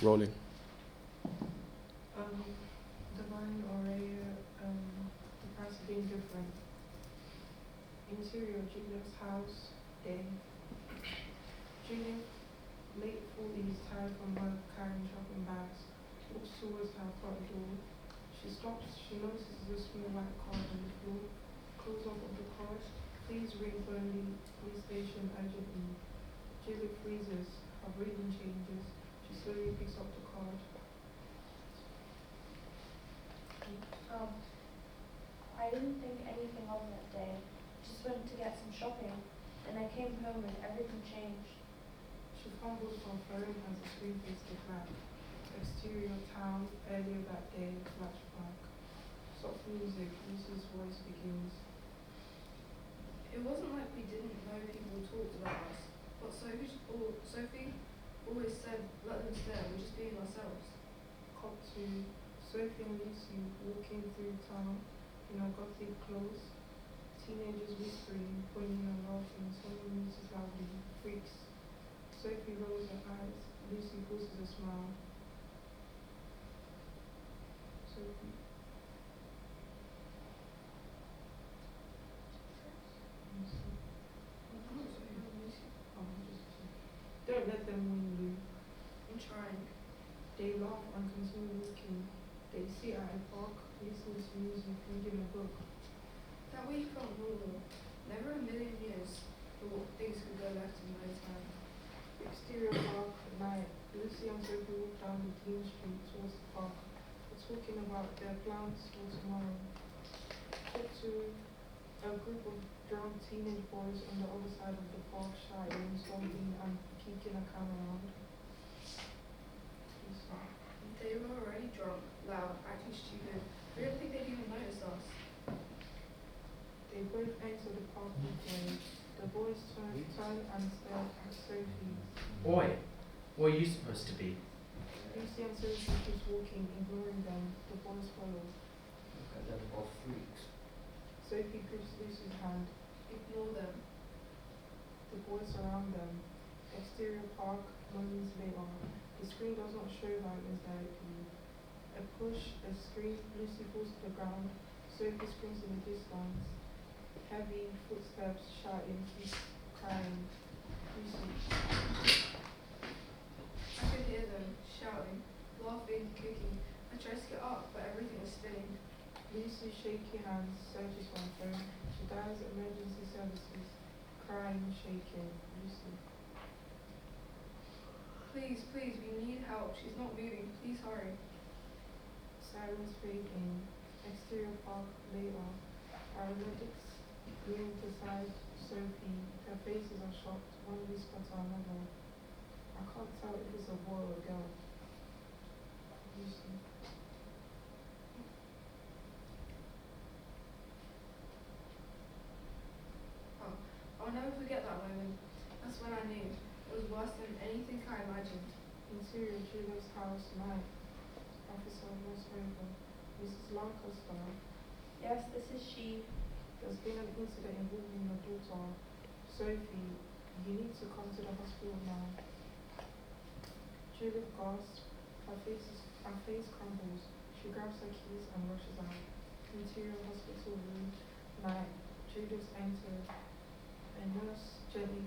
Rolling. Divine Aurea, the price of being different. Interior Juliet's house, day. Juliet, late 40s, tired from work, carrying shopping bags, walks towards her front door. She stops, she notices a small white card on the floor. Close off of the card. Please ring Burnley police station urgently. Juliet freezes, her breathing changes. She slowly picks up the card. I didn't think anything of that day. Just went to get some shopping. And I came home and everything changed. She fumbles her phone as the screen fades to black. Exterior town, earlier that day, flashback. Soft music, Lucy's voice begins. It wasn't like we didn't know people talked about us, but Sophie always said, let them stare, we're just being ourselves. Cut to Sophie and Lucy walking through town in her gothic clothes. Teenagers whispering, pointing and laughing, someone uses loudly, freaks. Sophie rolls her eyes, Lucy forces a smile. Sophie. Don't let them win you. I'm trying. They laugh and continue walking. They sit at a park, listen to music, reading a book. That week felt normal. Never a million years thought things could go left in no time. Exterior park, night. Lucy and Sophie walk down the clean street towards the park. They're talking about their plans for tomorrow. Cut to a group of drunk teenage boys on the other side of the park shouting, stomping and kicking a can around. They were already drunk, loud, acting stupid. I don't think they'd even noticed us. They both enter the park midway. The boys turn and stare at Sophie. Oi, what are you supposed to be? Lucy and Sophie keeps walking, ignoring them. The boys follow. Look at them old freaks. Sophie grips Lucy's hand. Ignore them. The boys surround them. Exterior park, moments later. The screen does not show violence directly. A push, a scream, Lucy falls to the ground. Sophie screams in the distance. Heavy footsteps, shouting, keeps crying. Lucy. I could hear them, shouting, laughing, kicking. I tried to get up, but everything was spinning. Lucy's shaky hands searches for her phone. She dials emergency services, crying, shaking. Lucy. Please, please, we need help. She's not moving. Please hurry. Sirens fade in. Exterior park, later. Paramedics lean beside Sophie. Their faces are shocked. One whispers to another. I can't tell if it's a boy or a girl. Lucy. Oh, I'll never forget that moment. That's when I knew. It was worse than anything I imagined. Interior Julia's house, night. Officer Roshover. Mrs. Lancaster. Yes, this is she. There's been an incident involving your daughter. Sophie, you need to come to the hospital now. Juliet gasps. Her face crumbles. She grabs her keys and rushes out. Interior hospital room. Night. Juliet enters. A nurse gently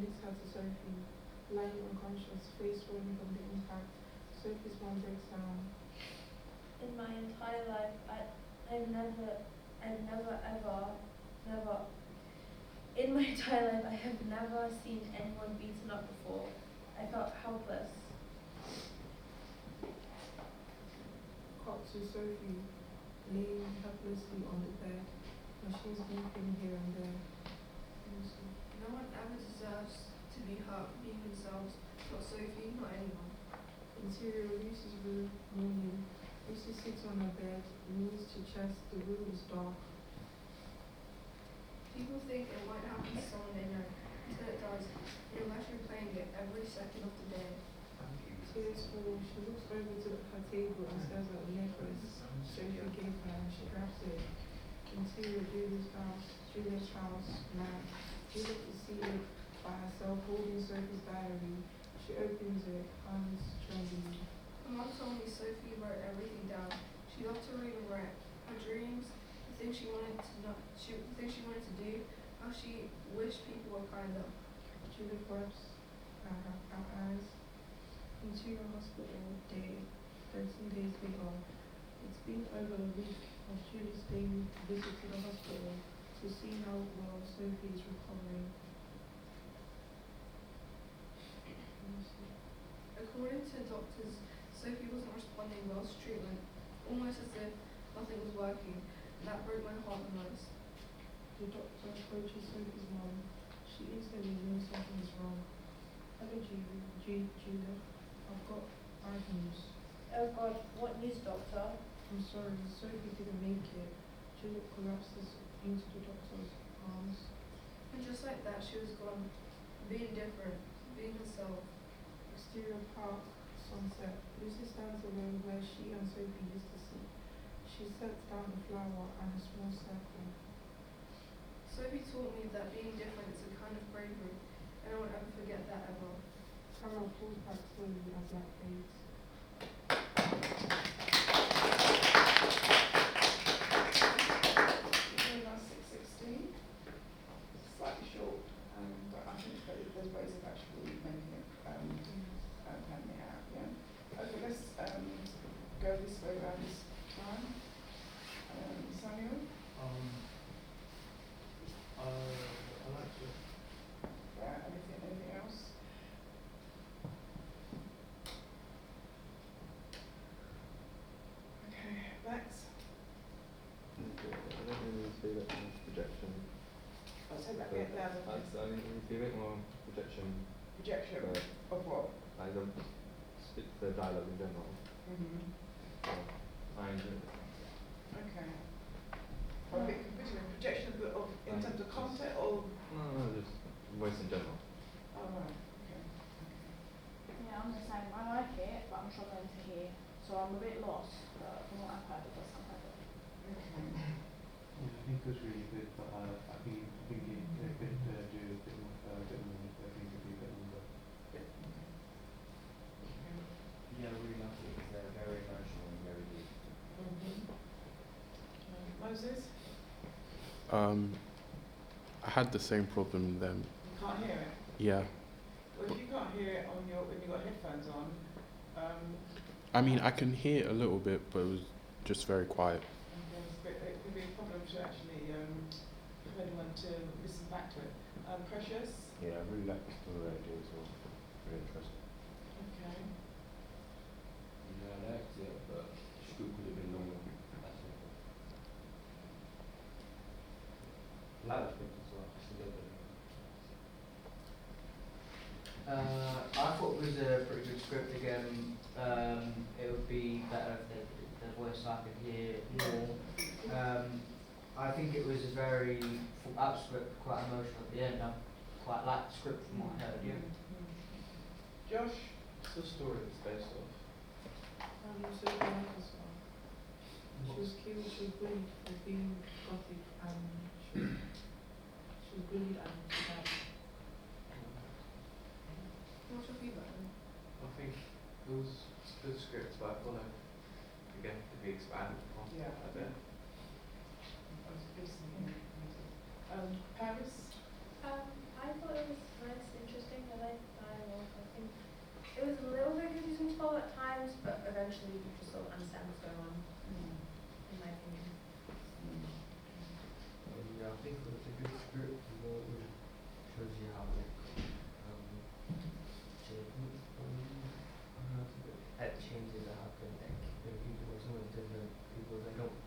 lifts her to Sophie, lying unconscious, face swollen from the impact. Sophie's mom breaks down. In my entire life, in my entire life, I have never seen anyone beaten up before. I felt helpless. Cut to Sophie, laying helplessly on the bed. Machines beeping here and there. Lucy. No one ever deserves to be hurt being themselves. Not Sophie, not anyone. Interior Lucy's room, morning. Lucy sits on her bed, knees to chest. The room is dark. People think it might happen to someone they know, until it does. You're left replaying it every second of the day. Tears fall. She looks over to her table and stares at a necklace Sophie gave her and she grabs it. Interior Julia's house, night. Juliet is seated by herself holding Sophie's diary. She opens music, Hans trendy. My mum told me Sophie wrote everything down. She loved to read and write. Her dreams, the things she wanted to know, the things she wanted to do, how she wished people were kinder. Juliet wipes her eyes. Into your hospital day, 13 days later. It's been over a week of Julie's daily visit to the hospital to see how well Sophie is recovering. According to doctors, Sophie wasn't responding well to treatment, almost as if nothing was working. That broke my heart the most. The doctor approaches Sophie's mom. She instantly knows something is wrong. Hello, Julia. I've got bad news. Oh God, what news, doctor? I'm sorry, Sophie didn't make it. Juliet collapses into the doctor's arms. And just like that, she was gone, being different, being herself. Exterior park, sunset. Lucy stands alone where she and Sophie used to sit. She sets down a flower and a small circle. Sophie taught me that being different is a kind of bravery, and I won't ever forget that ever. Camera pulls back slowly as light fades. Now 6:16, slightly short, but I think that there's ways of actually making it planning it out. Yeah. Okay, let's go this way around this time. Samuel. I like to. Yeah. Anything else? Okay, Max. I think we need to be a bit more projection. I'll say that bit louder. I think we need to be a bit more projection. Projection But of what? I don't speak the dialogue in general. Mm-hmm. So I enjoy it. Okay. A bit confusing. Projection of in terms of content or? No, just voice in general. Oh, right. Okay. Yeah, I'm the same. I like it, but I'm struggling to hear. So I'm a bit lost, but from what I've heard, it does sound quite good. Okay. Yeah, I think it was really good, but I think it could do a bit more. I think it could be a bit longer. Yeah, I really loved it. They're very emotional and very deep. Moses? I had the same problem then. You can't hear it? Yeah. Well, if you can't hear it on when you've got headphones on, I mean, I can hear it a little bit, but it was just very quiet. it could be a problem to actually for anyone to listen back to it. Precious? Yeah, I really like the story idea as well. Very interesting. Okay. Yeah, I liked it, but the script could have been longer. That's it. I like the script as well. Just a little bit. I thought it was a pretty good script again. It would be better if the voice I could hear more. I think it was a very full-out script, quite emotional at the end. I quite liked the script from what I heard. Yeah. Josh? What's the story it's based off? Sophie Michael's mom. She was killed, she was bullied for being gothic, and she was bullied and she died. What's your feedback then? I think it was a good script, but I feel like again could be expanded upon a bit. I was listening. Paris? I thought it was nice, interesting. I liked the dialogue. I think it was a little bit confusing to follow at times, but eventually you just sort of understand what's going on, in my opinion. Yeah, I think it was a good script. It shows you how changes that happen. Like when people are someone's different, people they don't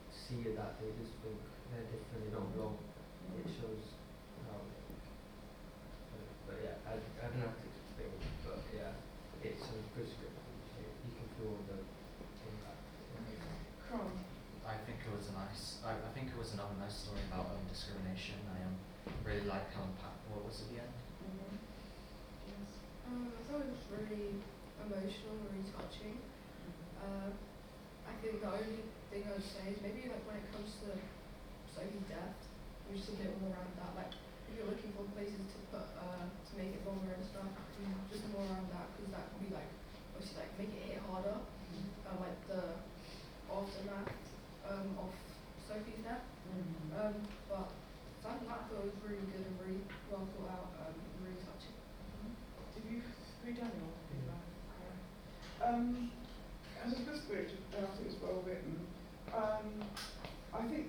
see it that they just think they're different. They don't belong. It shows how. But yeah, I don't have to explain it, but yeah, it's a good script. You can feel the impact. Crom? I think it was I think it was another nice story about discrimination. I really like how what was it again? Yes. I thought it was really emotional, really touching. I think the only thing I would say is maybe like when it comes to Sophie's death, just a bit more around that. Like if you're looking for places to put to make it longer and stuff, just more around As a good script, I think it's well written. I think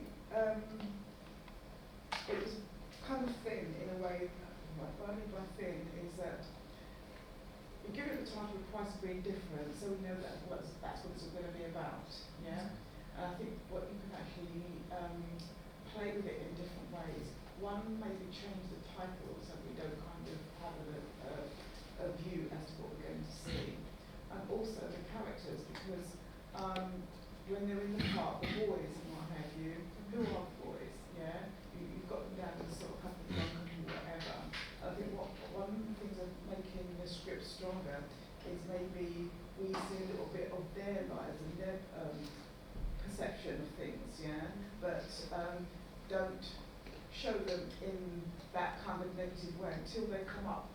it was kind of thin in a way. What I mean by thin is that we give it the title of Price of Being Different, so we know that's what it's going to be about. Yeah. And I think what you can actually play with it in different ways. One, maybe change the title so we don't kind of have a view as to what we're going to see. And also the characters, because when they're in the park, the boys and what have you, who are the boys? Yeah, you've got them down as sort of couple of young and whatever. I think one of the things of making the script stronger is maybe we see a little bit of their lives and their perception of things, yeah, but don't show them in that kind of negative way until they come up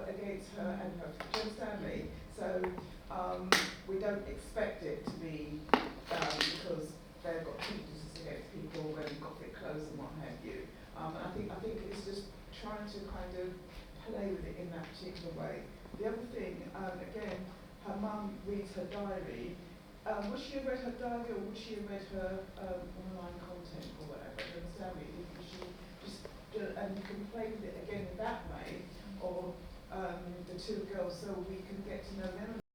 against her and her. Do you understand me? So we don't expect it to be because they've got prejudices against people when they've got thick clothes and what have you. And I think it's just trying to kind of play with it in that particular way. The other thing, again, her mum reads her diary. Would she have read her diary or would she have read her online content or whatever? Do you understand me? She just, and you can play with it again in that way, or the two girls, so we can get to know them